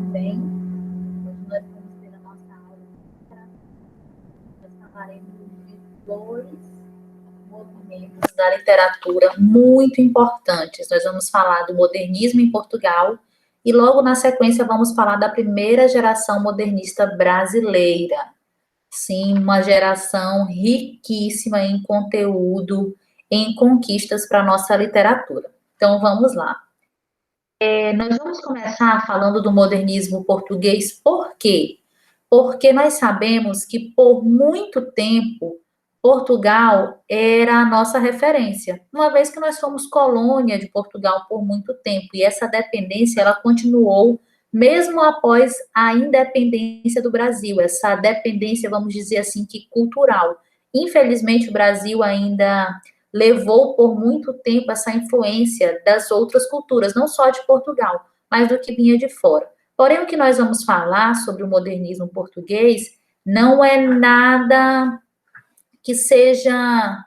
bem? Hoje nós vamos ter a nossa aula de literatura. Nós falaremos de dois movimentos da literatura muito importantes. Nós vamos falar do modernismo em Portugal e logo na sequência vamos falar da primeira geração modernista brasileira. Sim, uma geração riquíssima em conteúdo, em conquistas para a nossa literatura. Então vamos lá. Nós vamos começar falando do modernismo português, por quê? Porque nós sabemos que por muito tempo Portugal era a nossa referência, uma vez que nós fomos colônia de Portugal por muito tempo, e essa dependência ela continuou mesmo após a independência do Brasil, essa dependência, vamos dizer assim, que cultural. Infelizmente, o Brasil ainda levou por muito tempo essa influência das outras culturas, não só de Portugal, mas do que vinha de fora. Porém, o que nós vamos falar sobre o modernismo português não é nada que seja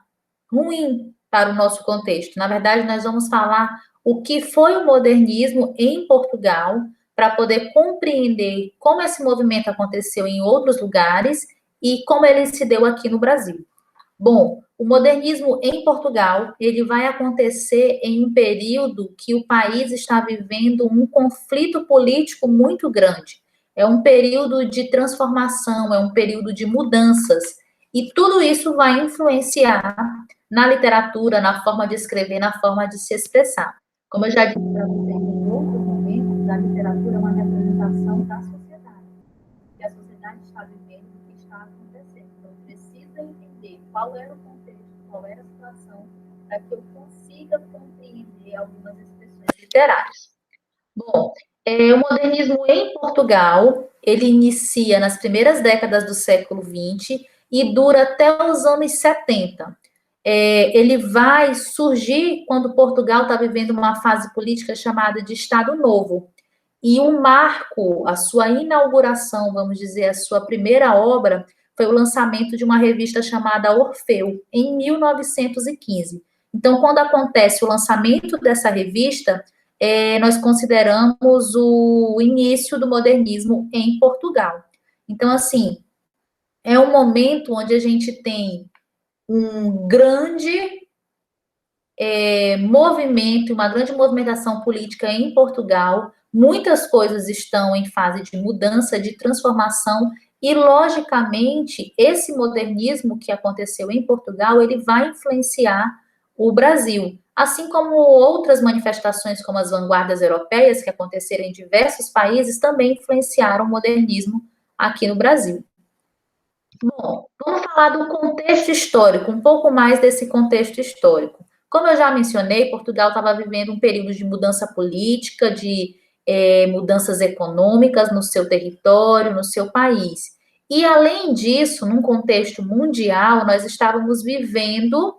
ruim para o nosso contexto. Na verdade, nós vamos falar o que foi o modernismo em Portugal, para poder compreender como esse movimento aconteceu em outros lugares e como ele se deu aqui no Brasil. Bom, o modernismo em Portugal, ele vai acontecer em um período que o país está vivendo um conflito político muito grande. É um período de transformação, é um período de mudanças. E tudo isso vai influenciar na literatura, na forma de escrever, na forma de se expressar. Como eu já disse para vocês em outros momentos, a literatura é uma representação da sociedade. Que a sociedade está vivendo, o que está acontecendo. Então, precisa entender qual era o contexto, qual era a situação, para que eu consiga compreender algumas expressões literárias. Bom, o modernismo em Portugal, ele inicia nas primeiras décadas do século XX e dura até os anos 70. Ele vai surgir quando Portugal está vivendo uma fase política chamada de Estado Novo. E um marco, a sua inauguração, vamos dizer, a sua primeira obra, foi o lançamento de uma revista chamada Orfeu, em 1915. Então, quando acontece o lançamento dessa revista, nós consideramos o início do modernismo em Portugal. Então, assim, é um momento onde a gente tem um grande movimento, uma grande movimentação política em Portugal. Muitas coisas estão em fase de mudança, de transformação, e, logicamente, esse modernismo que aconteceu em Portugal, ele vai influenciar o Brasil, assim como outras manifestações, como as vanguardas europeias, que aconteceram em diversos países, também influenciaram o modernismo aqui no Brasil. Bom, vamos falar do contexto histórico, um pouco mais desse contexto histórico. Como eu já mencionei, Portugal estava vivendo um período de mudança política, de mudanças econômicas no seu território, no seu país. E, além disso, num contexto mundial, nós estávamos vivendo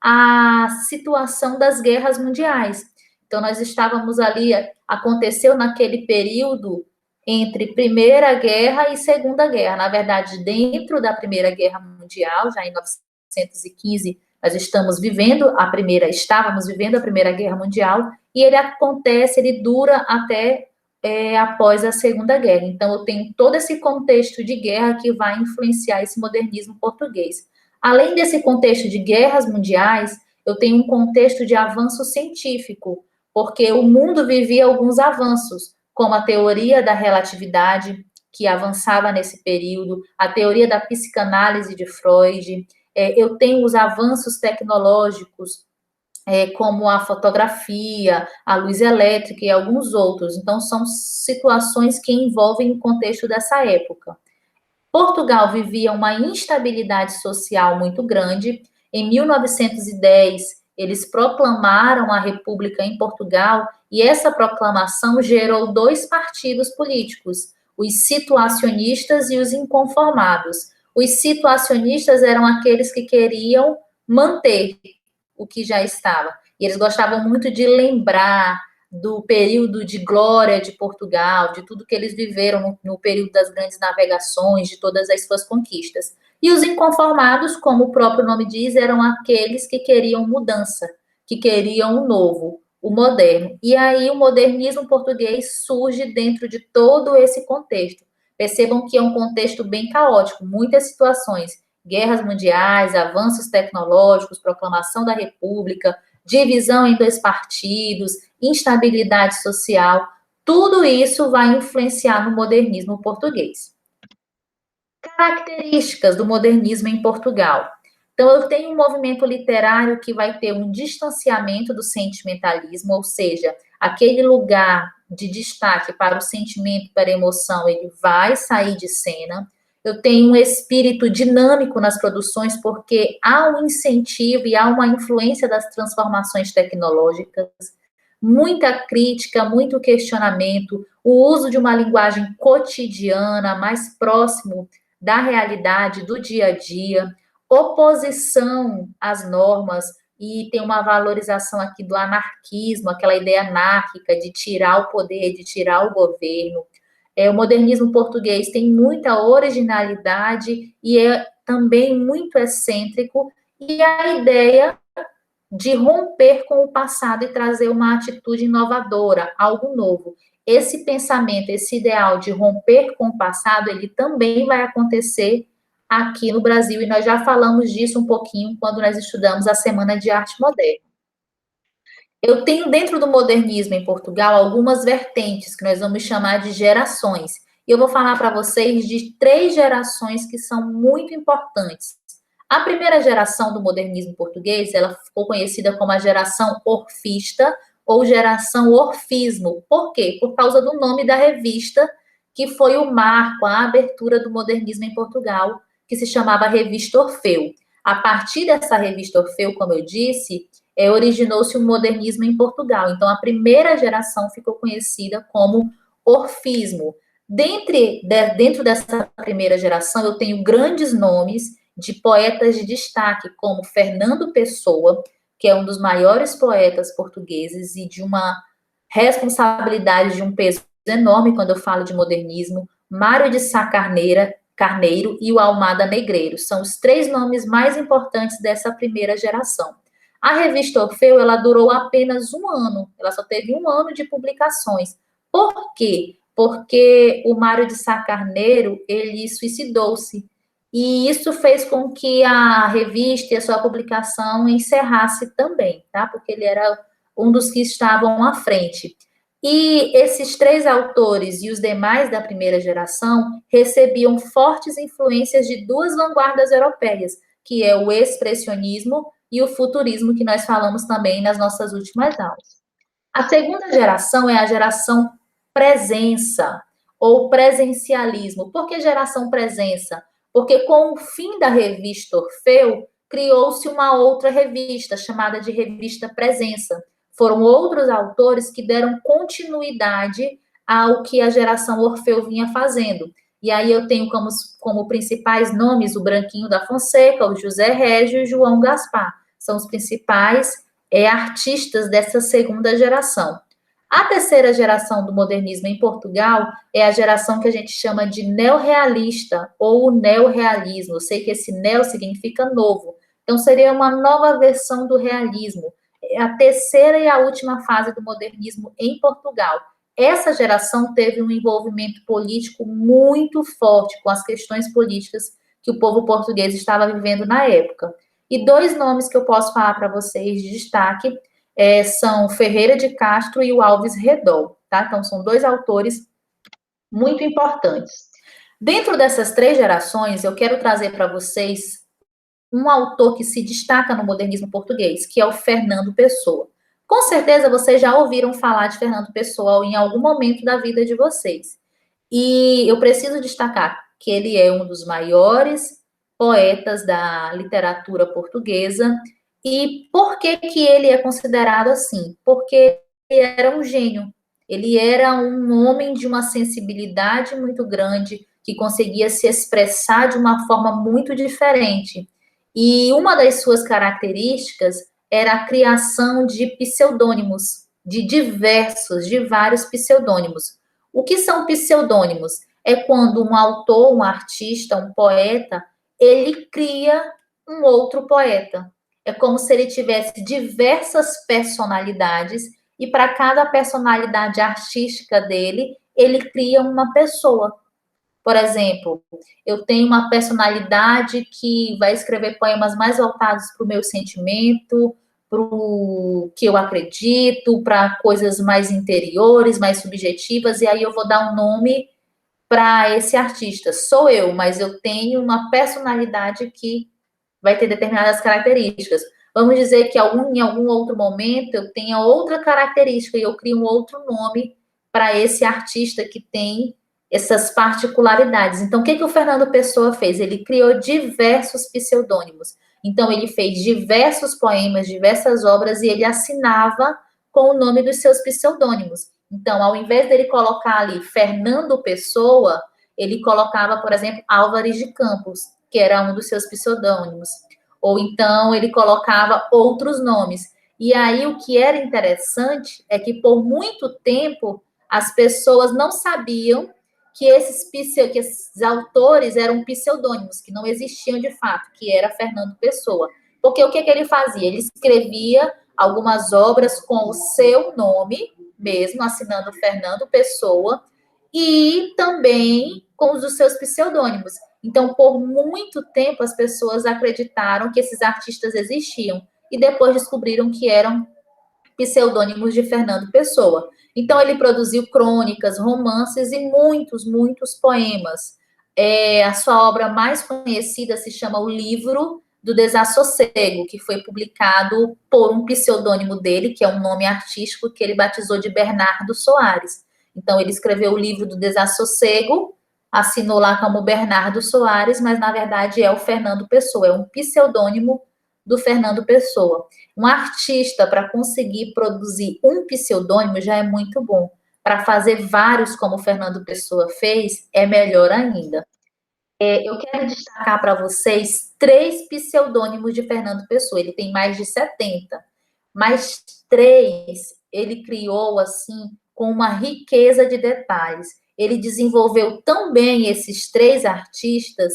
a situação das guerras mundiais. Então, nós estávamos ali, aconteceu naquele período entre Primeira Guerra e Segunda Guerra. Na verdade, dentro da Primeira Guerra Mundial, já em 1915, nós estávamos vivendo a Primeira Guerra Mundial, e ele acontece, ele dura até após a Segunda Guerra. Então, eu tenho todo esse contexto de guerra que vai influenciar esse modernismo português. Além desse contexto de guerras mundiais, eu tenho um contexto de avanço científico, porque o mundo vivia alguns avanços, como a teoria da relatividade, que avançava nesse período, a teoria da psicanálise de Freud. Eu tenho os avanços tecnológicos, como a fotografia, a luz elétrica e alguns outros. Então, são situações que envolvem o contexto dessa época. Portugal vivia uma instabilidade social muito grande. Em 1910, eles proclamaram a República em Portugal, e essa proclamação gerou dois partidos políticos, os situacionistas e os inconformados. Os situacionistas eram aqueles que queriam manter o que já estava, e eles gostavam muito de lembrar do período de glória de Portugal, de tudo que eles viveram no período das grandes navegações, de todas as suas conquistas. E os inconformados, como o próprio nome diz, eram aqueles que queriam mudança, que queriam o novo, o moderno. E aí o modernismo português surge dentro de todo esse contexto. Percebam que é um contexto bem caótico, muitas situações, guerras mundiais, avanços tecnológicos, proclamação da República, divisão em dois partidos, instabilidade social, tudo isso vai influenciar no modernismo português. Características do modernismo em Portugal. Então, eu tenho um movimento literário que vai ter um distanciamento do sentimentalismo, ou seja, aquele lugar de destaque para o sentimento, para a emoção, ele vai sair de cena. Eu tenho um espírito dinâmico nas produções, porque há um incentivo e há uma influência das transformações tecnológicas, muita crítica, muito questionamento, o uso de uma linguagem cotidiana, mais próximo da realidade, do dia a dia, oposição às normas, e tem uma valorização aqui do anarquismo, aquela ideia anárquica de tirar o poder, de tirar o governo. O modernismo português tem muita originalidade e é também muito excêntrico, e a ideia de romper com o passado e trazer uma atitude inovadora, algo novo. Esse pensamento, esse ideal de romper com o passado, ele também vai acontecer aqui no Brasil, e nós já falamos disso um pouquinho quando nós estudamos a Semana de Arte Moderna. Eu tenho dentro do modernismo em Portugal algumas vertentes que nós vamos chamar de gerações. E eu vou falar para vocês de 3 gerações que são muito importantes. A primeira geração do modernismo português, ela ficou conhecida como a geração orfista ou geração orfismo. Por quê? Por causa do nome da revista, que foi o marco, a abertura do modernismo em Portugal, que se chamava Revista Orfeu. A partir dessa revista Orfeu, como eu disse, originou-se o modernismo em Portugal. Então, a primeira geração ficou conhecida como orfismo. Dentro dessa primeira geração, eu tenho grandes nomes de poetas de destaque, como Fernando Pessoa, que é um dos maiores poetas portugueses e de uma responsabilidade, de um peso enorme quando eu falo de modernismo, Mário de Sá Carneiro e o Almada Negreiro. São os 3 nomes mais importantes dessa primeira geração. A revista Orfeu, ela durou apenas 1 ano, ela só teve 1 ano de publicações. Por quê? Porque o Mário de Sá Carneiro, ele suicidou-se, e isso fez com que a revista e a sua publicação encerrasse também, tá? Porque ele era um dos que estavam à frente. E esses 3 autores e os demais da primeira geração recebiam fortes influências de 2 vanguardas europeias, que é o expressionismo e o futurismo, que nós falamos também nas nossas últimas aulas. A segunda geração é a geração presença, ou presencialismo. Por que geração presença? Porque com o fim da revista Orfeu, criou-se uma outra revista, chamada de Revista Presença. Foram outros autores que deram continuidade ao que a geração Orfeu vinha fazendo. E aí eu tenho como principais nomes o Branquinho da Fonseca, o José Régio e o João Gaspar. São os principais artistas dessa segunda geração. A terceira geração do modernismo em Portugal é a geração que a gente chama de neorrealista ou neorrealismo. Eu sei que esse neo significa novo, então seria uma nova versão do realismo. É a terceira e a última fase do modernismo em Portugal. Essa geração teve um envolvimento político muito forte com as questões políticas que o povo português estava vivendo na época. E 2 nomes que eu posso falar para vocês de destaque são Ferreira de Castro e o Alves Redol, tá? Então, são 2 autores muito importantes. Dentro dessas 3 gerações, eu quero trazer para vocês um autor que se destaca no modernismo português, que é o Fernando Pessoa. Com certeza, vocês já ouviram falar de Fernando Pessoa em algum momento da vida de vocês. E eu preciso destacar que ele é um dos maiores poetas da literatura portuguesa. E por que que ele é considerado assim? Porque ele era um gênio. Ele era um homem de uma sensibilidade muito grande, que conseguia se expressar de uma forma muito diferente. E uma das suas características era a criação de pseudônimos, de vários pseudônimos. O que são pseudônimos? É quando um autor, um artista, um poeta, ele cria um outro poeta. É como se ele tivesse diversas personalidades e para cada personalidade artística dele, ele cria uma pessoa. Por exemplo, eu tenho uma personalidade que vai escrever poemas mais voltados para o meu sentimento, para o que eu acredito, para coisas mais interiores, mais subjetivas, e aí eu vou dar um nome para esse artista. Sou eu, mas eu tenho uma personalidade que vai ter determinadas características. Vamos dizer que em algum outro momento eu tenha outra característica e eu crio um outro nome para esse artista que tem essas particularidades. Então, o que o Fernando Pessoa fez? Ele criou diversos pseudônimos. Então, ele fez diversos poemas, diversas obras e ele assinava com o nome dos seus pseudônimos. Então, ao invés dele colocar ali Fernando Pessoa, ele colocava, por exemplo, Álvares de Campos, que era um dos seus pseudônimos. Ou então ele colocava outros nomes. E aí o que era interessante é que por muito tempo as pessoas não sabiam que esses autores eram pseudônimos, que não existiam de fato, que era Fernando Pessoa. Porque o que ele fazia? Ele escrevia algumas obras com o seu nome mesmo, assinando Fernando Pessoa, e também com os dos seus pseudônimos. Então, por muito tempo, as pessoas acreditaram que esses artistas existiam e depois descobriram que eram pseudônimos de Fernando Pessoa. Então, ele produziu crônicas, romances e muitos poemas. A sua obra mais conhecida se chama O Livro do Desassossego, que foi publicado por um pseudônimo dele, que é um nome artístico que ele batizou de Bernardo Soares. Então, ele escreveu o Livro do Desassossego, assinou lá como Bernardo Soares, mas na verdade é o Fernando Pessoa, é um pseudônimo do Fernando Pessoa. Um artista, para conseguir produzir um pseudônimo, já é muito bom. Para fazer vários, como o Fernando Pessoa fez, é melhor ainda. Eu quero destacar para vocês 3 pseudônimos de Fernando Pessoa. Ele tem mais de 70, mas 3 ele criou assim com uma riqueza de detalhes. Ele desenvolveu tão bem esses 3 artistas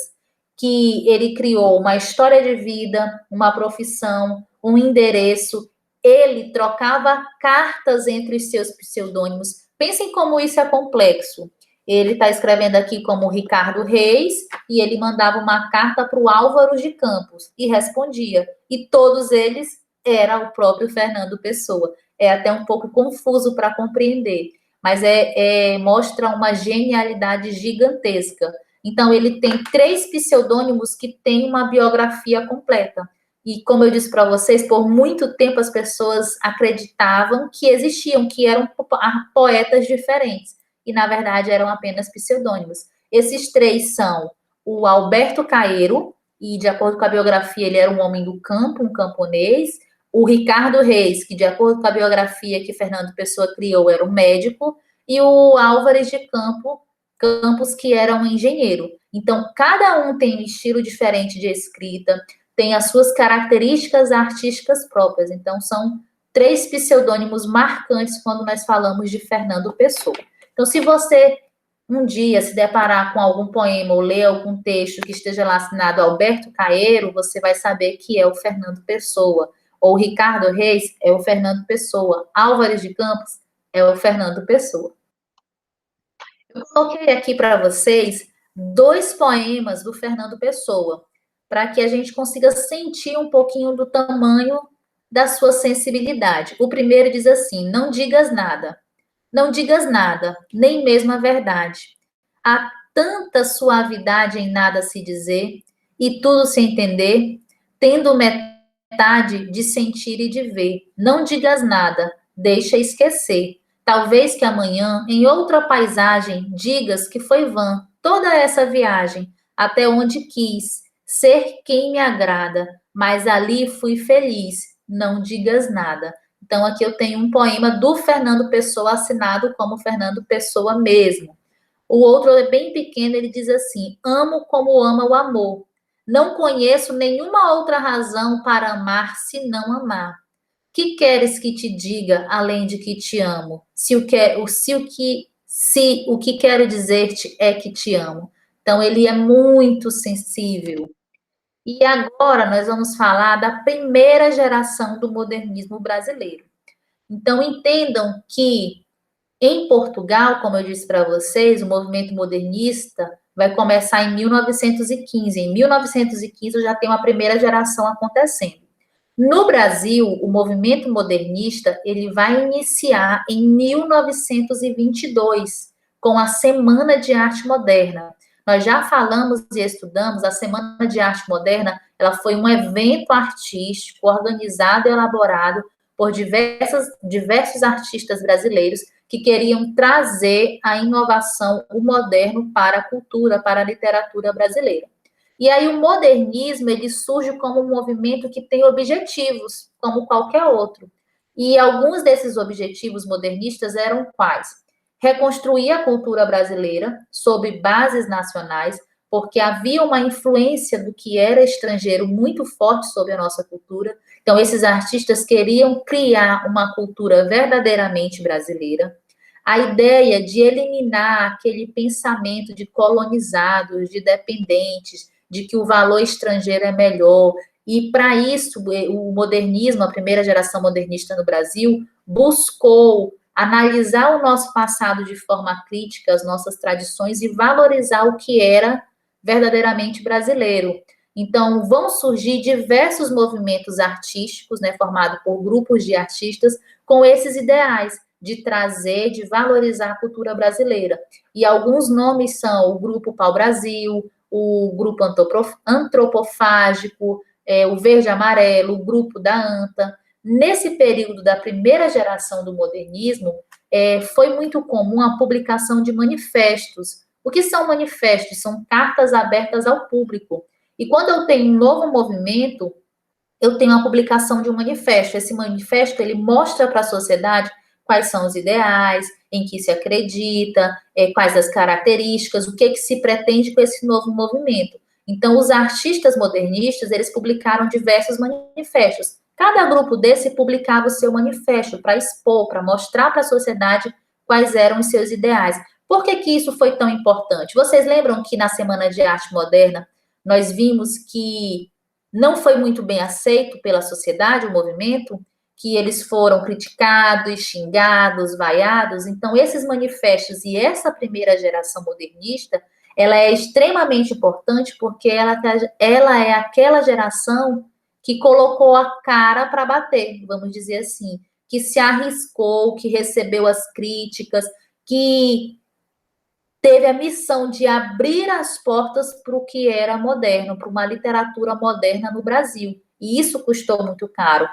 que ele criou uma história de vida, uma profissão, um endereço. Ele trocava cartas entre os seus pseudônimos. Pensem como isso é complexo. Ele está escrevendo aqui como Ricardo Reis e ele mandava uma carta para o Álvaro de Campos e respondia. E todos eles era o próprio Fernando Pessoa. É até um pouco confuso para compreender, mas mostra uma genialidade gigantesca. Então, ele tem 3 pseudônimos que têm uma biografia completa. E, como eu disse para vocês, por muito tempo as pessoas acreditavam que existiam, que eram poetas diferentes. E, na verdade, eram apenas pseudônimos. Esses 3 são o Alberto Caeiro, e, de acordo com a biografia, ele era um homem do campo, um camponês. O Ricardo Reis, que, de acordo com a biografia que Fernando Pessoa criou, era um médico. E o Álvares de Campos, que era um engenheiro. Então, cada um tem um estilo diferente de escrita, tem as suas características artísticas próprias. Então, são 3 pseudônimos marcantes quando nós falamos de Fernando Pessoa. Então, se você um dia se deparar com algum poema ou ler algum texto que esteja lá assinado Alberto Caeiro, você vai saber que é o Fernando Pessoa. Ou Ricardo Reis é o Fernando Pessoa. Álvares de Campos é o Fernando Pessoa. Eu coloquei aqui para vocês 2 poemas do Fernando Pessoa, para que a gente consiga sentir um pouquinho do tamanho da sua sensibilidade. O primeiro diz assim: não digas nada. Não digas nada, nem mesmo a verdade. Há tanta suavidade em nada se dizer, e tudo se entender, tendo metade de sentir e de ver. Não digas nada, deixa esquecer. Talvez que amanhã, em outra paisagem, digas que foi vã toda essa viagem, até onde quis ser quem me agrada, mas ali fui feliz. Não digas nada. Então, aqui eu tenho um poema do Fernando Pessoa, assinado como Fernando Pessoa mesmo. O outro é bem pequeno, ele diz assim: amo como ama o amor. Não conheço nenhuma outra razão para amar se não amar. Que queres que te diga além de que te amo? Se o que quero dizer-te é que te amo. Então, ele é muito sensível. E agora nós vamos falar da primeira geração do modernismo brasileiro. Então, entendam que em Portugal, como eu disse para vocês, o movimento modernista vai começar em 1915. Em 1915 eu já tenho a primeira geração acontecendo. No Brasil, o movimento modernista ele vai iniciar em 1922, com a Semana de Arte Moderna. Nós já falamos e estudamos, a Semana de Arte Moderna, ela foi um evento artístico organizado e elaborado por diversos artistas brasileiros que queriam trazer a inovação, o moderno para a cultura, para a literatura brasileira. E aí o modernismo, ele surge como um movimento que tem objetivos, como qualquer outro. E alguns desses objetivos modernistas eram quais? Reconstruir a cultura brasileira sob bases nacionais, porque havia uma influência do que era estrangeiro muito forte sobre a nossa cultura. Então, esses artistas queriam criar uma cultura verdadeiramente brasileira. A ideia de eliminar aquele pensamento de colonizados, de dependentes, de que o valor estrangeiro é melhor. E, para isso, o modernismo, a primeira geração modernista no Brasil, buscou analisar o nosso passado de forma crítica, as nossas tradições, e valorizar o que era verdadeiramente brasileiro. Então, vão surgir diversos movimentos artísticos, né, formados por grupos de artistas, com esses ideais de trazer, de valorizar a cultura brasileira. E alguns nomes são o Grupo Pau Brasil, o Grupo Antropofágico, o Verde Amarelo, o Grupo da ANTA. Nesse período da primeira geração do modernismo, foi muito comum a publicação de manifestos. O que são manifestos? São cartas abertas ao público. E quando eu tenho um novo movimento, eu tenho a publicação de um manifesto. Esse manifesto, ele mostra para a sociedade quais são os ideais, em que se acredita, quais as características, o que se pretende com esse novo movimento. Então, os artistas modernistas, eles publicaram diversos manifestos. Cada grupo desse publicava o seu manifesto para expor, para mostrar para a sociedade quais eram os seus ideais. Por que isso foi tão importante? Vocês lembram que na Semana de Arte Moderna, nós vimos que não foi muito bem aceito pela sociedade, o movimento, que eles foram criticados, xingados, vaiados. Então, esses manifestos e essa primeira geração modernista, ela é extremamente importante porque ela é aquela geração que colocou a cara para bater, vamos dizer assim, que se arriscou, que recebeu as críticas, que teve a missão de abrir as portas para o que era moderno, para uma literatura moderna no Brasil. E isso custou muito caro.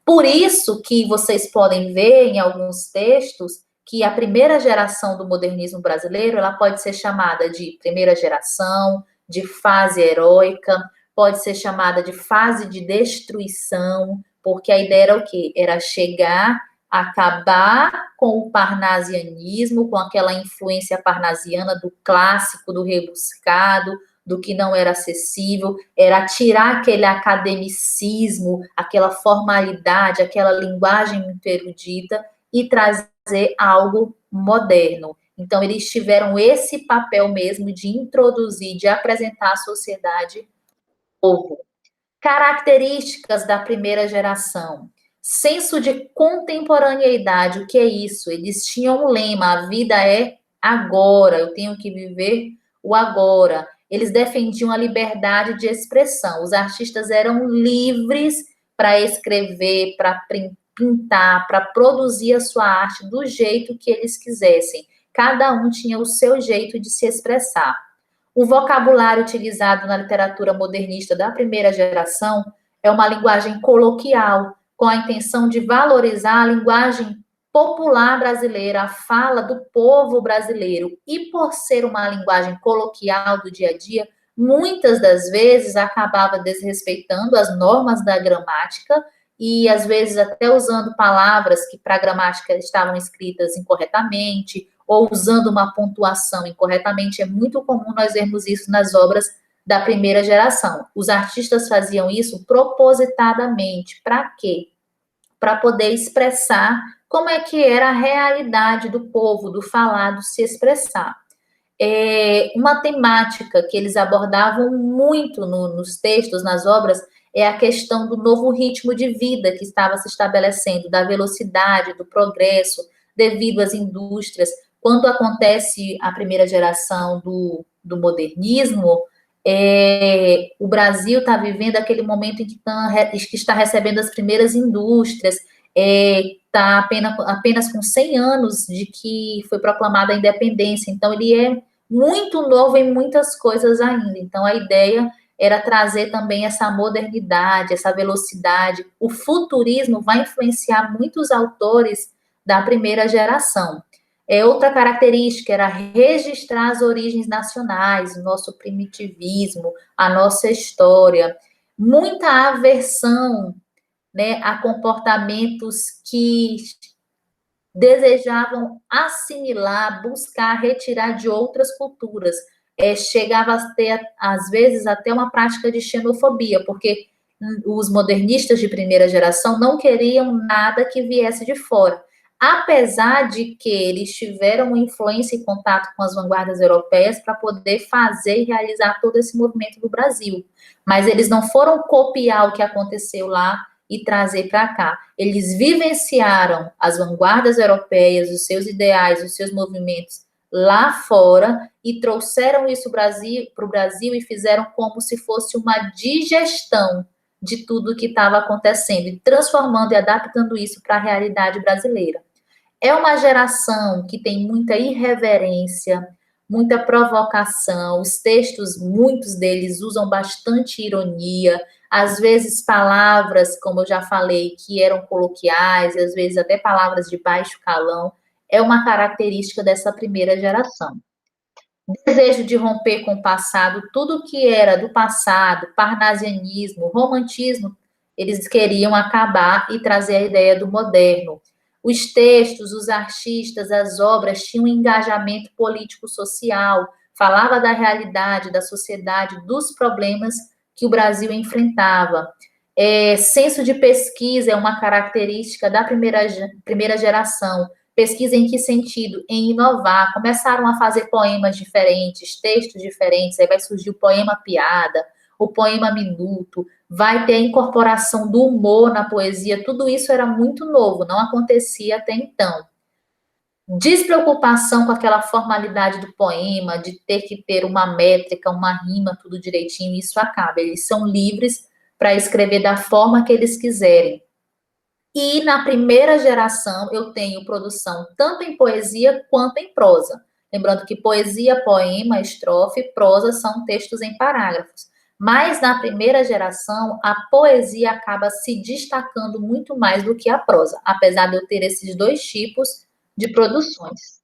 Por isso que vocês podem ver em alguns textos que a primeira geração do modernismo brasileiro, ela pode ser chamada de primeira geração, de fase heróica, pode ser chamada de fase de destruição, porque a ideia era o quê? Era chegar, acabar com o parnasianismo, com aquela influência parnasiana do clássico, do rebuscado, do que não era acessível, era tirar aquele academicismo, aquela formalidade, aquela linguagem muito erudita e trazer algo moderno. Então, eles tiveram esse papel mesmo de introduzir, de apresentar à sociedade o povo. Características da primeira geração. Senso de contemporaneidade, o que é isso? Eles tinham um lema, a vida é agora, eu tenho que viver o agora. Eles defendiam a liberdade de expressão. Os artistas eram livres para escrever, para pintar, para produzir a sua arte do jeito que eles quisessem. Cada um tinha o seu jeito de se expressar. O vocabulário utilizado na literatura modernista da primeira geração é uma linguagem coloquial, com a intenção de valorizar a linguagem popular brasileira, a fala do povo brasileiro. E por ser uma linguagem coloquial do dia a dia, muitas das vezes acabava desrespeitando as normas da gramática e às vezes até usando palavras que para a gramática estavam escritas incorretamente ou usando uma pontuação incorretamente. É muito comum nós vermos isso nas obras da primeira geração. Os artistas faziam isso propositadamente. Para quê? Para poder expressar como é que era a realidade do povo, do falado se expressar. Uma temática que eles abordavam muito nos textos, nas obras, é a questão do novo ritmo de vida que estava se estabelecendo, da velocidade, do progresso, devido às indústrias. Quando acontece a primeira geração do modernismo, o Brasil está vivendo aquele momento em que está recebendo as primeiras indústrias, está apenas com 100 anos de que foi proclamada a independência, então ele é muito novo em muitas coisas ainda. Então a ideia era trazer também essa modernidade, essa velocidade. O futurismo vai influenciar muitos autores da primeira geração. Outra característica era registrar as origens nacionais, o nosso primitivismo, a nossa história. Muita aversão, né, a comportamentos que desejavam assimilar, buscar, retirar de outras culturas. Chegava a ter, às vezes, até uma prática de xenofobia, porque os modernistas de primeira geração não queriam nada que viesse de fora. Apesar de que eles tiveram influência e contato com as vanguardas europeias para poder fazer e realizar todo esse movimento do Brasil. Mas eles não foram copiar o que aconteceu lá e trazer para cá. Eles vivenciaram as vanguardas europeias, os seus ideais, os seus movimentos lá fora e trouxeram isso para o Brasil e fizeram como se fosse uma digestão de tudo que estava acontecendo e transformando e adaptando isso para a realidade brasileira. É uma geração que tem muita irreverência, muita provocação. Os textos, muitos deles usam bastante ironia, às vezes palavras, como eu já falei, que eram coloquiais, às vezes até palavras de baixo calão. É uma característica dessa primeira geração. Desejo de romper com o passado, tudo que era do passado, parnasianismo, romantismo, eles queriam acabar e trazer a ideia do moderno. Os textos, os artistas, as obras tinham um engajamento político-social, falava da realidade, da sociedade, dos problemas que o Brasil enfrentava. Senso de pesquisa é uma característica da primeira geração. Pesquisa em que sentido? Em inovar. Começaram a fazer poemas diferentes, textos diferentes, aí vai surgir o poema piada, o poema minuto, vai ter a incorporação do humor na poesia, tudo isso era muito novo, não acontecia até então. Despreocupação com aquela formalidade do poema, de ter que ter uma métrica, uma rima, tudo direitinho, isso acaba. Eles são livres para escrever da forma que eles quiserem. E na primeira geração eu tenho produção tanto em poesia quanto em prosa. Lembrando que poesia, poema, estrofe, prosa são textos em parágrafos. Mas na primeira geração, a poesia acaba se destacando muito mais do que a prosa, apesar de eu ter esses dois tipos de produções.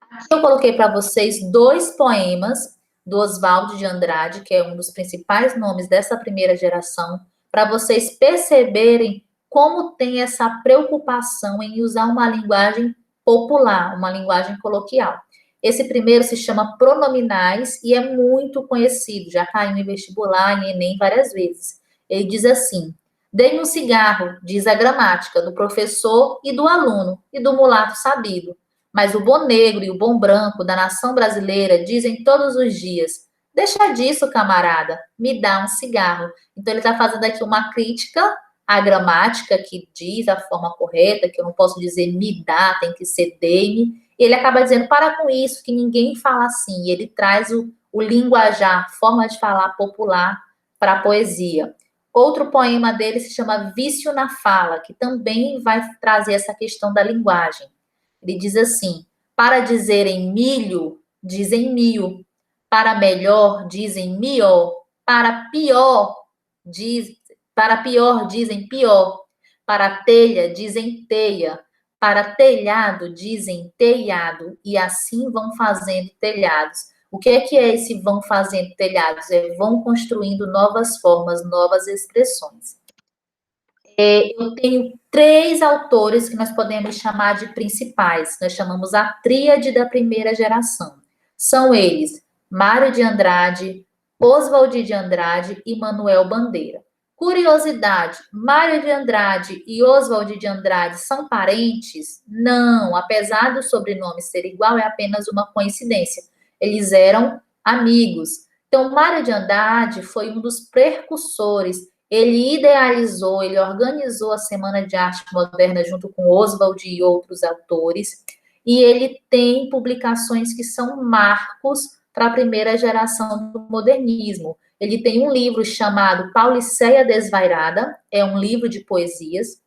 Aqui eu coloquei para vocês 2 poemas do Oswald de Andrade, que é um dos principais nomes dessa primeira geração, para vocês perceberem como tem essa preocupação em usar uma linguagem popular, uma linguagem coloquial. Esse primeiro se chama Pronominais e é muito conhecido, já caiu em vestibular, em Enem várias vezes. Ele diz assim: dei um cigarro, diz a gramática, do professor e do aluno, e do mulato sabido. Mas o bom negro e o bom branco da nação brasileira dizem todos os dias: deixa disso, camarada, me dá um cigarro. Então, ele está fazendo aqui uma crítica à gramática, que diz a forma correta, que eu não posso dizer me dá, tem que ser dei-me. E ele acaba dizendo: para com isso, que ninguém fala assim. E ele traz o linguajar, forma de falar popular para a poesia. Outro poema dele se chama Vício na Fala, que também vai trazer essa questão da linguagem. Ele diz assim: para dizerem milho, dizem mil. Para melhor, dizem mió. Para pior, dizem pior. Para telha, dizem teia. Para telhado, dizem telhado. E assim vão fazendo telhados. O que é esse vão fazendo telhados? Vão construindo novas formas, novas expressões. Eu tenho 3 autores que nós podemos chamar de principais. Nós chamamos a tríade da primeira geração. São eles Mário de Andrade, Oswald de Andrade e Manuel Bandeira. Curiosidade: Mário de Andrade e Oswald de Andrade são parentes? Não, apesar do sobrenome ser igual, é apenas uma coincidência. Eles eram amigos. Então, Mário de Andrade foi um dos precursores. Ele idealizou, ele organizou a Semana de Arte Moderna junto com Oswald e outros autores, e ele tem publicações que são marcos para a primeira geração do modernismo. Ele tem um livro chamado Pauliceia Desvairada, é um livro de poesias,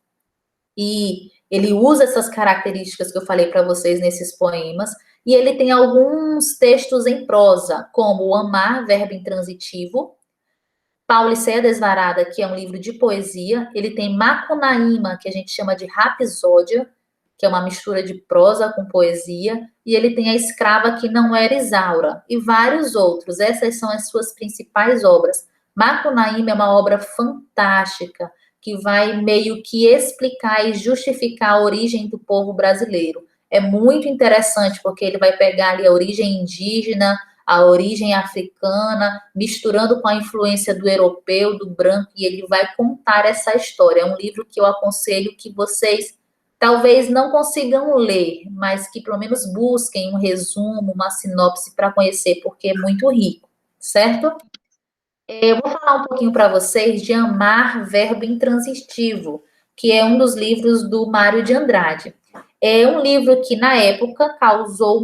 e ele usa essas características que eu falei para vocês nesses poemas, e ele tem alguns textos em prosa, como o Amar, verbo intransitivo, Pauliceia Desvarada, que é um livro de poesia, ele tem Macunaíma, que a gente chama de rapsódia, que é uma mistura de prosa com poesia, e ele tem A Escrava que Não Era Isaura, e vários outros. Essas são as suas principais obras. Macunaíma é uma obra fantástica, que vai meio que explicar e justificar a origem do povo brasileiro. É muito interessante, porque ele vai pegar ali a origem indígena, a origem africana, misturando com a influência do europeu, do branco, e ele vai contar essa história. É um livro que eu aconselho que vocês talvez não consigam ler, mas que pelo menos busquem um resumo, uma sinopse para conhecer, porque é muito rico, certo? Eu vou falar um pouquinho para vocês de Amar, verbo intransitivo, que é um dos livros do Mário de Andrade. É um livro que, na época, causou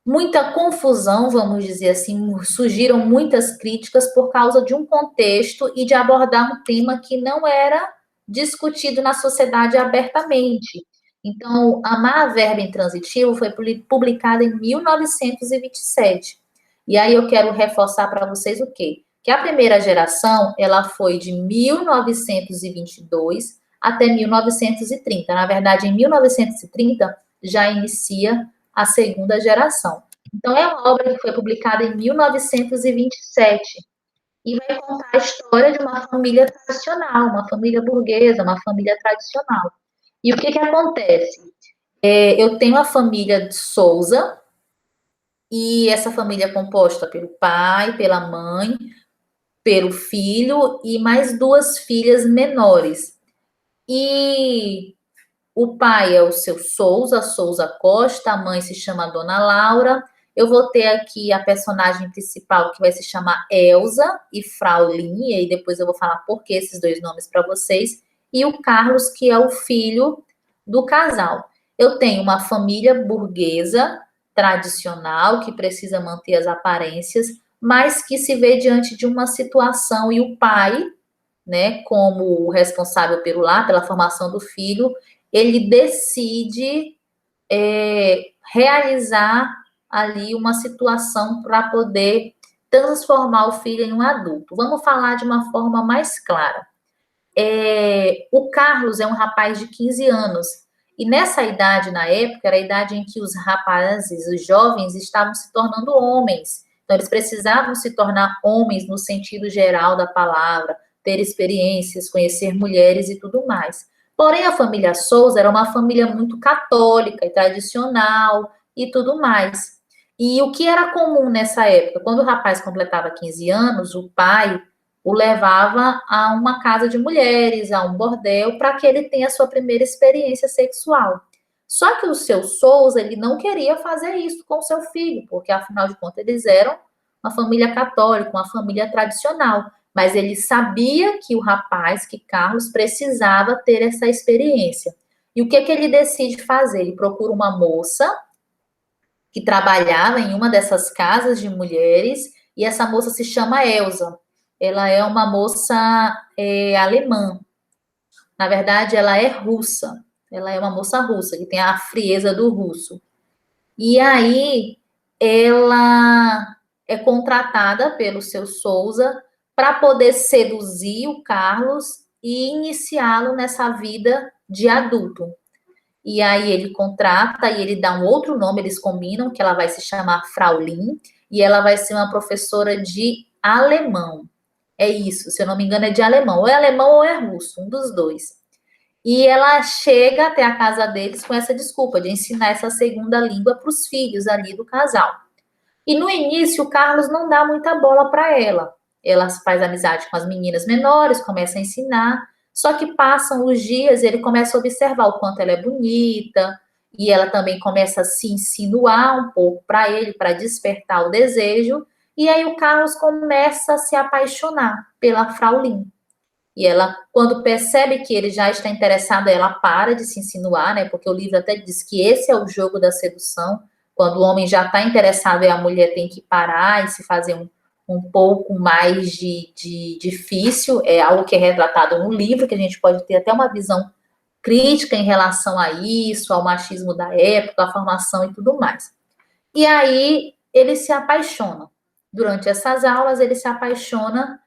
muita confusão, vamos dizer assim, surgiram muitas críticas por causa de um contexto e de abordar um tema que não era discutido na sociedade abertamente. Então, Amar, verbo intransitivo foi publicado em 1927. E aí eu quero reforçar para vocês o quê? Que a primeira geração, ela foi de 1922 até 1930. Na verdade, em 1930 já inicia a segunda geração. Então, é uma obra que foi publicada em 1927 e vai contar a história de uma família tradicional, uma família burguesa, uma família tradicional. E o que acontece? Eu tenho a família de Souza, e essa família é composta pelo pai, pela mãe, pelo filho e mais duas filhas menores. E o pai é o seu Souza Costa, a mãe se chama Dona Laura. Eu vou ter aqui a personagem principal que vai se chamar Elza e Frauline, e aí depois eu vou falar por que esses dois nomes para vocês. E o Carlos, que é o filho do casal. Eu tenho uma família burguesa, tradicional, que precisa manter as aparências, mas que se vê diante de uma situação e o pai, né, como o responsável pelo lar, pela formação do filho, ele decide realizar ali uma situação para poder transformar o filho em um adulto. Vamos falar de uma forma mais clara. O Carlos é um rapaz de 15 anos, e nessa idade, na época, era a idade em que os rapazes, os jovens, estavam se tornando homens. Então, eles precisavam se tornar homens no sentido geral da palavra, ter experiências, conhecer mulheres e tudo mais. Porém, a família Souza era uma família muito católica e tradicional e tudo mais. E o que era comum nessa época? Quando o rapaz completava 15 anos, o pai o levava a uma casa de mulheres, a um bordel, para que ele tenha a sua primeira experiência sexual. Só que o seu Souza, ele não queria fazer isso com o seu filho, porque afinal de contas eles eram uma família católica, uma família tradicional, mas ele sabia que o rapaz, que Carlos, precisava ter essa experiência. E o que ele decide fazer? Ele procura uma moça que trabalhava em uma dessas casas de mulheres, e essa moça se chama Elsa. Ela é uma moça alemã. Na verdade, ela é russa. Ela é uma moça russa, que tem a frieza do russo. E aí, ela é contratada pelo seu Souza para poder seduzir o Carlos e iniciá-lo nessa vida de adulto. E aí ele contrata e ele dá um outro nome, eles combinam, que ela vai se chamar Fraulein, e ela vai ser uma professora de alemão. É isso, se eu não me engano, é de alemão. Ou é alemão ou é russo, um dos dois. E ela chega até a casa deles com essa desculpa de ensinar essa segunda língua para os filhos ali do casal. E no início, o Carlos não dá muita bola para ela. Ela faz amizade com as meninas menores, começa a ensinar. Só que passam os dias e ele começa a observar o quanto ela é bonita. E ela também começa a se insinuar um pouco para ele, para despertar o desejo. E aí o Carlos começa a se apaixonar pela Fraulein. E ela, quando percebe que ele já está interessado, ela para de se insinuar, né? Porque o livro até diz que esse é o jogo da sedução. Quando o homem já está interessado e a mulher tem que parar e se fazer um pouco mais de difícil. É algo que é retratado no livro, que a gente pode ter até uma visão crítica em relação a isso, ao machismo da época, a formação e tudo mais. E aí ele se apaixona. Durante essas aulas, ele se apaixona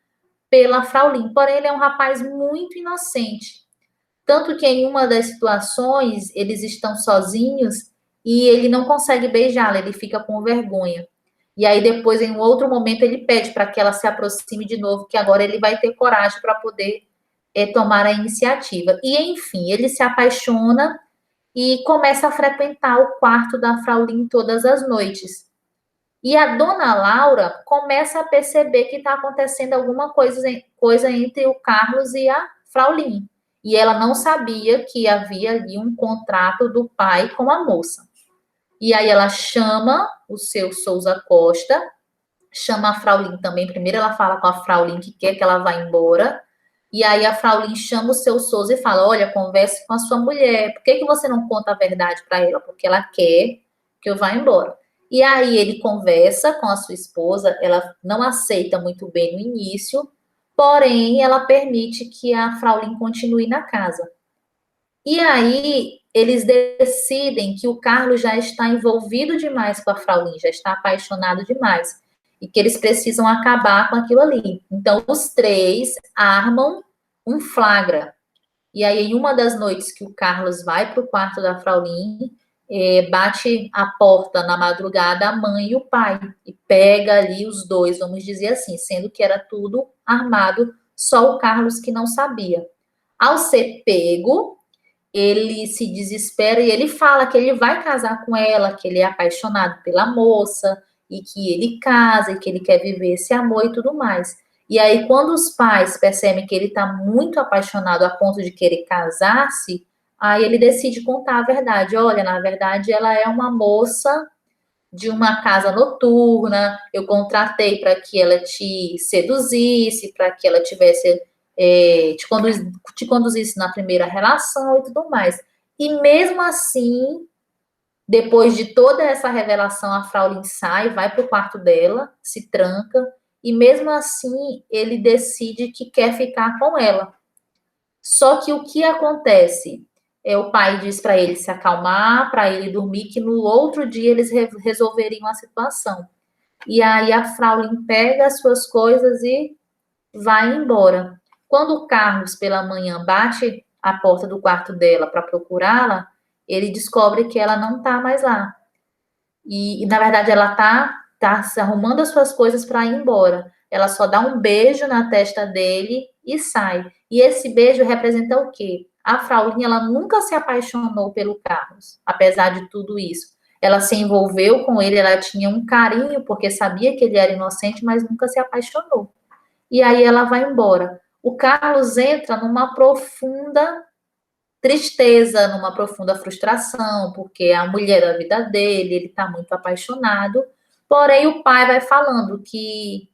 pela Fraulein, porém ele é um rapaz muito inocente. Tanto que em uma das situações, eles estão sozinhos e ele não consegue beijá-la, ele fica com vergonha. E aí depois, em um outro momento, ele pede para que ela se aproxime de novo, que agora ele vai ter coragem para poder tomar a iniciativa. E, enfim, ele se apaixona e começa a frequentar o quarto da Fraulein todas as noites. E a dona Laura começa a perceber que está acontecendo alguma coisa entre o Carlos e a Fraulein. E ela não sabia que havia ali um contrato do pai com a moça. E aí ela chama o seu Souza Costa, chama a Fraulein também. Primeiro ela fala com a Fraulein que quer que ela vá embora. E aí a Fraulein chama o seu Souza e fala, olha, converse com a sua mulher. Por que você não conta a verdade para ela? Porque ela quer que eu vá embora. E aí ele conversa com a sua esposa, ela não aceita muito bem no início, porém ela permite que a Fraulein continue na casa. E aí eles decidem que o Carlos já está envolvido demais com a Fraulein, já está apaixonado demais, e que eles precisam acabar com aquilo ali. Então os três armam um flagra. E aí em uma das noites que o Carlos vai para o quarto da Fraulein, bate a porta na madrugada a mãe e o pai, e pega ali os dois, vamos dizer assim, sendo que era tudo armado, só o Carlos que não sabia. Ao ser pego, ele se desespera e ele fala que ele vai casar com ela, que ele é apaixonado pela moça, e que ele casa, e que ele quer viver esse amor e tudo mais. E aí, quando os pais percebem que ele está muito apaixonado a ponto de querer casar-se, aí ele decide contar a verdade. Olha, na verdade, ela é uma moça de uma casa noturna, eu contratei para que ela te seduzisse, para que ela tivesse te conduzisse na primeira relação e tudo mais. E mesmo assim, depois de toda essa revelação, a Fraulein sai, vai para o quarto dela, se tranca, e mesmo assim ele decide que quer ficar com ela. Só que o que acontece? O pai diz para ele se acalmar, para ele dormir, que no outro dia eles resolveriam a situação. E aí a Fraulein pega as suas coisas e vai embora. Quando o Carlos, pela manhã, bate a porta do quarto dela para procurá-la, ele descobre que ela não está mais lá. E, na verdade, ela tá se arrumando as suas coisas para ir embora. Ela só dá um beijo na testa dele e sai. E esse beijo representa o quê? A Fraulein, ela nunca se apaixonou pelo Carlos, apesar de tudo isso. Ela se envolveu com ele, ela tinha um carinho, porque sabia que ele era inocente, mas nunca se apaixonou. E aí ela vai embora. O Carlos entra numa profunda tristeza, numa profunda frustração, porque é a mulher da vida dele, ele está muito apaixonado. Porém, o pai vai falando que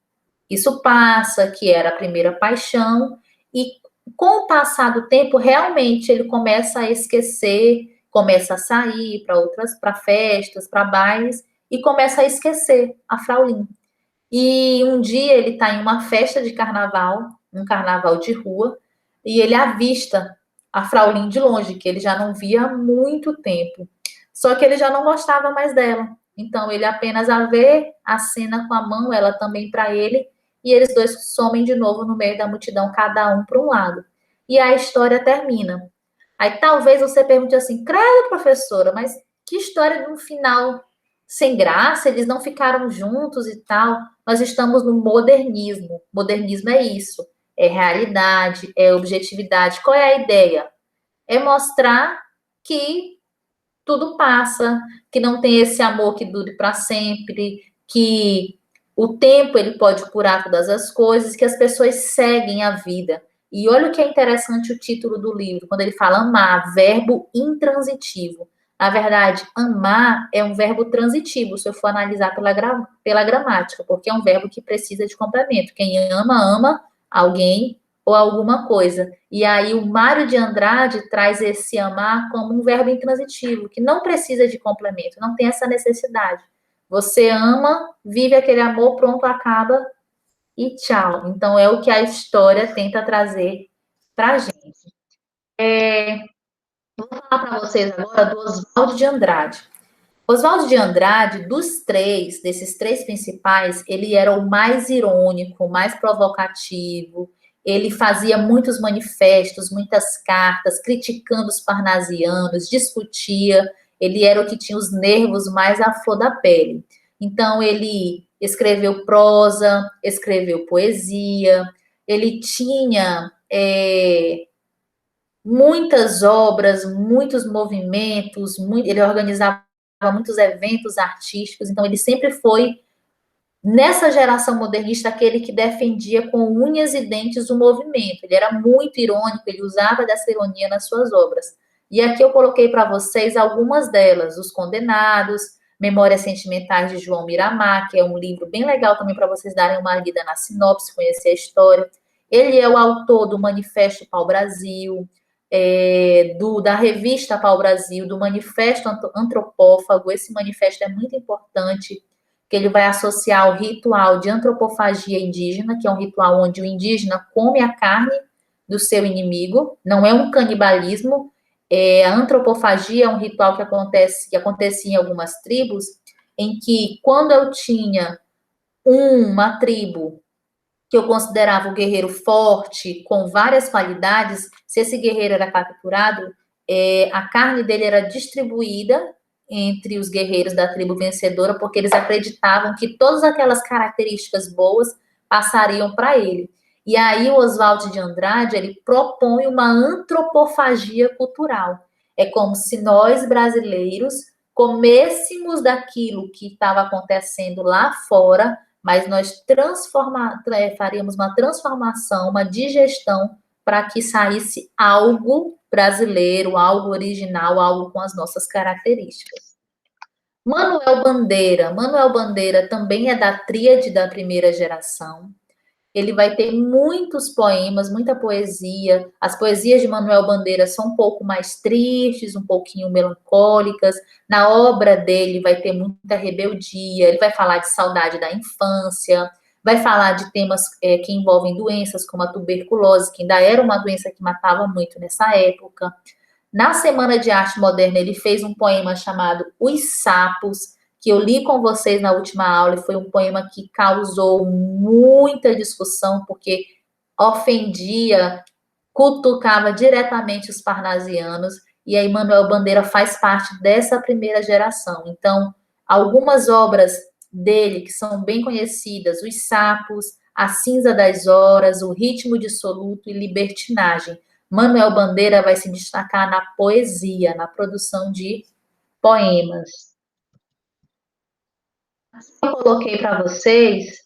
isso passa, que era a primeira paixão, e com o passar do tempo, realmente ele começa a esquecer, começa a sair para festas, para bailes, e começa a esquecer a Fraulein. E um dia ele está em uma festa de carnaval, um carnaval de rua, e ele avista a Fraulein de longe, que ele já não via há muito tempo. Só que ele já não gostava mais dela. Então ele apenas a vê, acena com a mão, ela também para ele, e eles dois somem de novo no meio da multidão, cada um para um lado. E a história termina. Aí talvez você pergunte assim, credo, professora, mas que história de um final sem graça, eles não ficaram juntos e tal. Nós estamos no modernismo. Modernismo é isso, é realidade, é objetividade. Qual é a ideia? É mostrar que tudo passa, que não tem esse amor que dure para sempre, que o tempo ele pode curar todas as coisas, que as pessoas seguem a vida. E olha o que é interessante o título do livro, quando ele fala amar, verbo intransitivo. Na verdade, amar é um verbo transitivo, se eu for analisar pela gramática, porque é um verbo que precisa de complemento. Quem ama, ama alguém ou alguma coisa. E aí o Mário de Andrade traz esse amar como um verbo intransitivo, que não precisa de complemento, não tem essa necessidade. Você ama, vive aquele amor, pronto, acaba e tchau. Então é o que a história tenta trazer para a gente. Vou falar para vocês agora do Oswald de Andrade. Oswald de Andrade, desses três principais, ele era o mais irônico, o mais provocativo. Ele fazia muitos manifestos, muitas cartas, criticando os parnasianos, discutia. Ele era o que tinha os nervos mais à flor da pele. Então, ele escreveu prosa, escreveu poesia, ele tinha muitas obras, muitos movimentos, ele organizava muitos eventos artísticos, então ele sempre foi, nessa geração modernista, aquele que defendia com unhas e dentes o movimento. Ele era muito irônico, ele usava dessa ironia nas suas obras. E aqui eu coloquei para vocês algumas delas: Os Condenados, Memórias Sentimentais de João Miramar, que é um livro bem legal também para vocês darem uma lida na sinopse, conhecer a história. Ele é o autor do Manifesto Pau-Brasil, da revista Pau-Brasil, do Manifesto Antropófago. Esse manifesto é muito importante, que ele vai associar o ritual de antropofagia indígena, que é um ritual onde o indígena come a carne do seu inimigo, não é um canibalismo. A antropofagia é um ritual que acontecia em algumas tribos, em que quando eu tinha uma tribo que eu considerava o guerreiro forte, com várias qualidades, se esse guerreiro era capturado, a carne dele era distribuída entre os guerreiros da tribo vencedora, porque eles acreditavam que todas aquelas características boas passariam para ele. E aí o Oswald de Andrade, ele propõe uma antropofagia cultural. É como se nós, brasileiros, comêssemos daquilo que estava acontecendo lá fora, mas nós faríamos uma transformação, uma digestão, para que saísse algo brasileiro, algo original, algo com as nossas características. Manuel Bandeira também é da tríade da primeira geração. Ele vai ter muitos poemas, muita poesia. As poesias de Manuel Bandeira são um pouco mais tristes, um pouquinho melancólicas. Na obra dele vai ter muita rebeldia, ele vai falar de saudade da infância, vai falar de temas que envolvem doenças como a tuberculose, que ainda era uma doença que matava muito nessa época. Na Semana de Arte Moderna, ele fez um poema chamado Os Sapos, que eu li com vocês na última aula, e foi um poema que causou muita discussão, porque ofendia, cutucava diretamente os parnasianos, e aí Manuel Bandeira faz parte dessa primeira geração. Então, algumas obras dele que são bem conhecidas: Os Sapos, A Cinza das Horas, O Ritmo Dissoluto e Libertinagem. Manuel Bandeira vai se destacar na poesia, na produção de poemas. Eu coloquei para vocês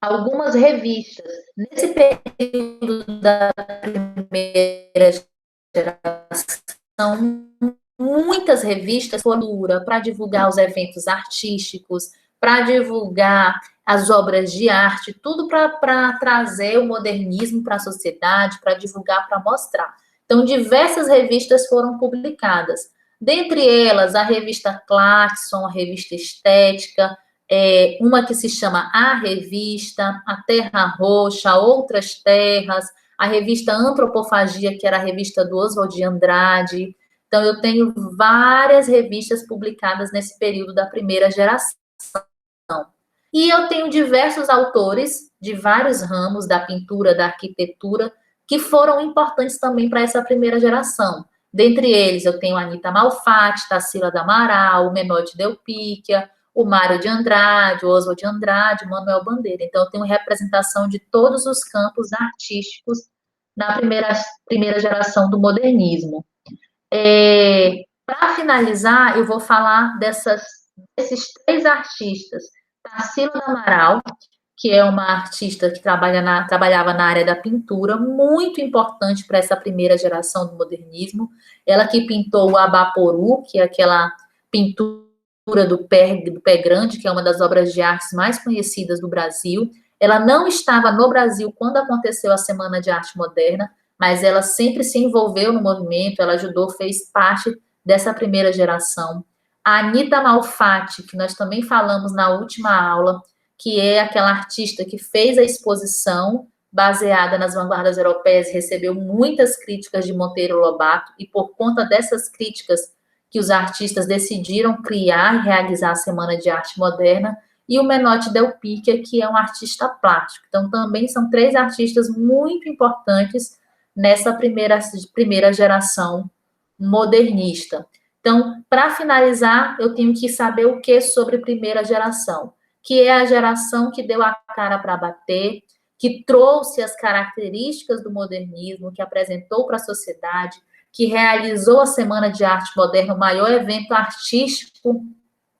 algumas revistas. Nesse período da primeira geração, muitas revistas foram para divulgar os eventos artísticos, para divulgar as obras de arte, tudo para trazer o modernismo para a sociedade, para divulgar, para mostrar. Então, diversas revistas foram publicadas. Dentre elas, a revista Claxon, a revista Estética, uma que se chama A Revista, a Terra Roxa, Outras Terras, a revista Antropofagia, que era a revista do Oswald de Andrade. Então, eu tenho várias revistas publicadas nesse período da primeira geração. E eu tenho diversos autores de vários ramos da pintura, da arquitetura, que foram importantes também para essa primeira geração. Dentre eles, eu tenho a Anita Malfatti, Tarsila do Amaral, o Menotti Delpicchia, o Mário de Andrade, o Oswald de Andrade, o Manuel Bandeira. Então, eu tenho representação de todos os campos artísticos na primeira geração do modernismo. Para finalizar, eu vou falar desses três artistas: Tarsila do Amaral, que é uma artista que trabalhava na área da pintura, muito importante para essa primeira geração do modernismo. Ela que pintou o Abaporu, que é aquela pintura do pé grande, que é uma das obras de arte mais conhecidas do Brasil. Ela não estava no Brasil quando aconteceu a Semana de Arte Moderna, mas ela sempre se envolveu no movimento, ela ajudou, fez parte dessa primeira geração. A Anita Malfatti, que nós também falamos na última aula, que é aquela artista que fez a exposição baseada nas vanguardas europeias, recebeu muitas críticas de Monteiro Lobato, e por conta dessas críticas que os artistas decidiram criar e realizar a Semana de Arte Moderna, e o Menotti Del Picchia, que é um artista plástico. Então, também são 3 artistas muito importantes nessa primeira geração modernista. Então, para finalizar, eu tenho que saber o que sobre primeira geração, que é a geração que deu a cara para bater, que trouxe as características do modernismo, que apresentou para a sociedade, que realizou a Semana de Arte Moderna, o maior evento artístico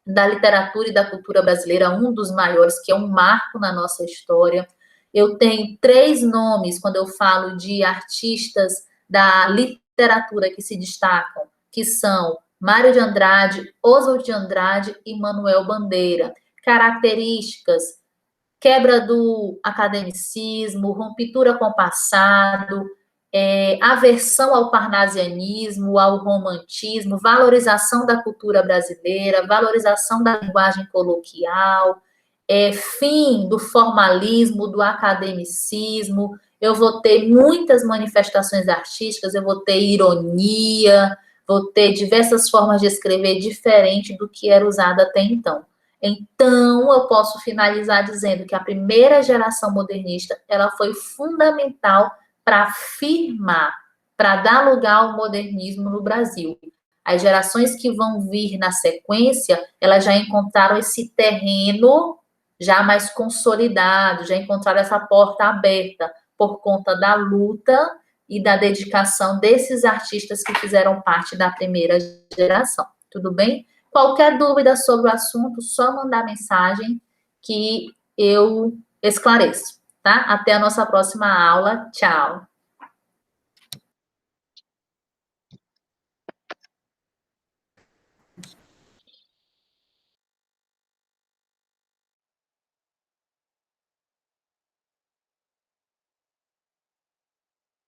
da literatura e da cultura brasileira, um dos maiores, que é um marco na nossa história. Eu tenho 3 nomes quando eu falo de artistas da literatura que se destacam, que são Mário de Andrade, Oswald de Andrade e Manuel Bandeira. Características: quebra do academicismo, ruptura com o passado, aversão ao parnasianismo, ao romantismo, valorização da cultura brasileira, valorização da linguagem coloquial, fim do formalismo, do academicismo. Eu vou ter muitas manifestações artísticas, eu vou ter ironia, vou ter diversas formas de escrever diferente do que era usado até então. Então, eu posso finalizar dizendo que a primeira geração modernista, ela foi fundamental para afirmar, para dar lugar ao modernismo no Brasil. As gerações que vão vir na sequência, elas já encontraram esse terreno já mais consolidado, já encontraram essa porta aberta por conta da luta e da dedicação desses artistas que fizeram parte da primeira geração. Tudo bem? Qualquer dúvida sobre o assunto, só mandar mensagem que eu esclareço, tá? Até a nossa próxima aula. Tchau!